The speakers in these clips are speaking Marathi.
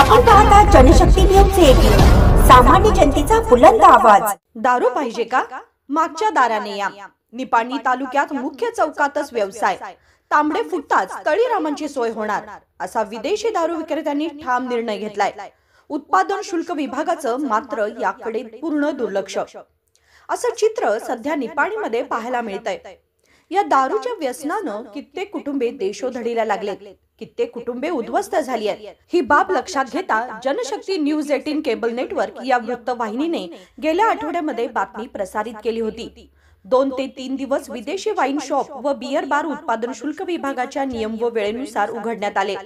आपण पाहता जनशक्ती न्यूज 18, सामान्य जनतेचा बुलंद आवाज। दारू पाहिजे का? मागच्या दाराने या। निपाणी तालुक्यात मुख्य चौकातच व्यवसाय, तांबडे फुटताच तळीरामांची सोय होणार असा विदेशी दारू विक्रेत्यांनी ठाम निर्णय घेतलाय। उत्पादन शुल्क विभागाचं मात्र याकडे पूर्ण दुर्लक्ष असं चित्र सध्या निपाणीमध्ये पाहायला मिळतंय। या दारूच्या व्यसनानं कित्येक कुटुंबे देशोधडीला लागलेत, कित्येक कुटुंबे उद्ध्वस्त झाली आहेत। ही बाब लक्षात घेता जनशक्ती न्यूज 18 केबल नेटवर्क या वृत्तवाहिनीने गेल्या आठवड्यामध्ये बातमी प्रसारित केली होती। 2 ते 3 दिवस विदेशी वाईन शॉप व बियर बार उत्पादन शुल्क विभागाच्या नियम व वेळेनुसार उघडण्यात आले,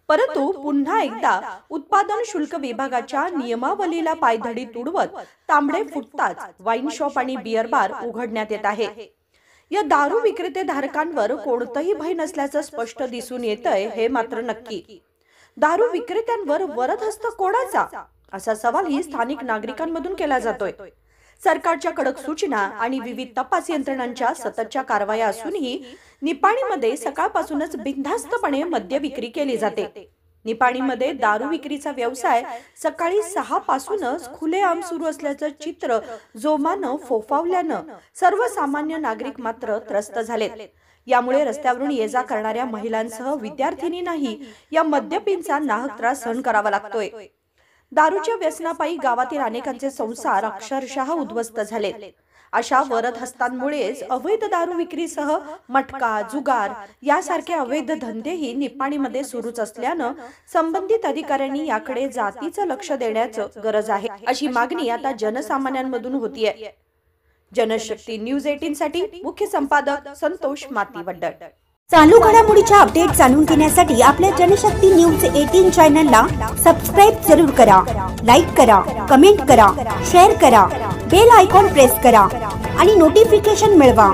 परंतु पुन्हा एकदा उत्पादन शुल्क विभागाच्या नियमावलीला पायधडी तुडवत तांबडे फुटताच वाईन शॉप आणि बियर बार उघडण्यात येत आहे। या दारू विक्रेते धारकांवर कोणतंही भय नसल्याचं स्पष्ट दिसून येतंय हे मात्र नक्की। दारू विक्रेत्यांवर वरदहस्त कोणाचा असा सवालही स्थानिक नागरिकांमधून केला जातोय। सरकारच्या कडक सूचना आणि विविध तपास यंत्रणांच्या सततच्या कारवाया असूनही निपाणीमध्ये सकाळपासूनच बिनधास्तपणे मद्य विक्री केली जाते। निपाणीमध्ये दारू विक्रीचा व्यवसाय सकाळी 6 पासूनच खुलेआम सुरू असल्याचं चित्र जोमानं फोफावल्यानं सर्वसामान्य नागरिक मात्र त्रस्त झालेत। यामुळे रस्त्यावरून ये-जा करणाऱ्या महिलांसह विद्यार्थिनींनाही या मद्यपींचा नाहक त्रास सहन करावा लागतोय। दारूच्या व्यसनापायी गावातील अनेकांचे संसार अक्षरशः उद्ध्वस्त झालेत। अशा वरदहस्तांमुळेच अवैध दारू विक्रीसह मटका, जुगार यासारखे अवैध धंदेही निपाणीमध्ये सुरूच असल्यानं संबंधित अधिकाऱ्यांनी याकडे जातीचं लक्ष देण्याचं गरज आहे, अशी मागणी आता जनसामान्यांमधून होतीये। जनशक्ती न्यूज 18 साठी मुख्य संपादक संतोष मातीवड्डर। चालू घडामोडीच्या अपडेट जाणून घेण्यासाठी आपल्या जनशक्ती न्यूज 18 चॅनलला सबस्क्राइब जरूर करा, लाईक करा, कमेंट करा, शेअर करा, बेल आयकॉन प्रेस करा आणि नोटिफिकेशन मिळवा।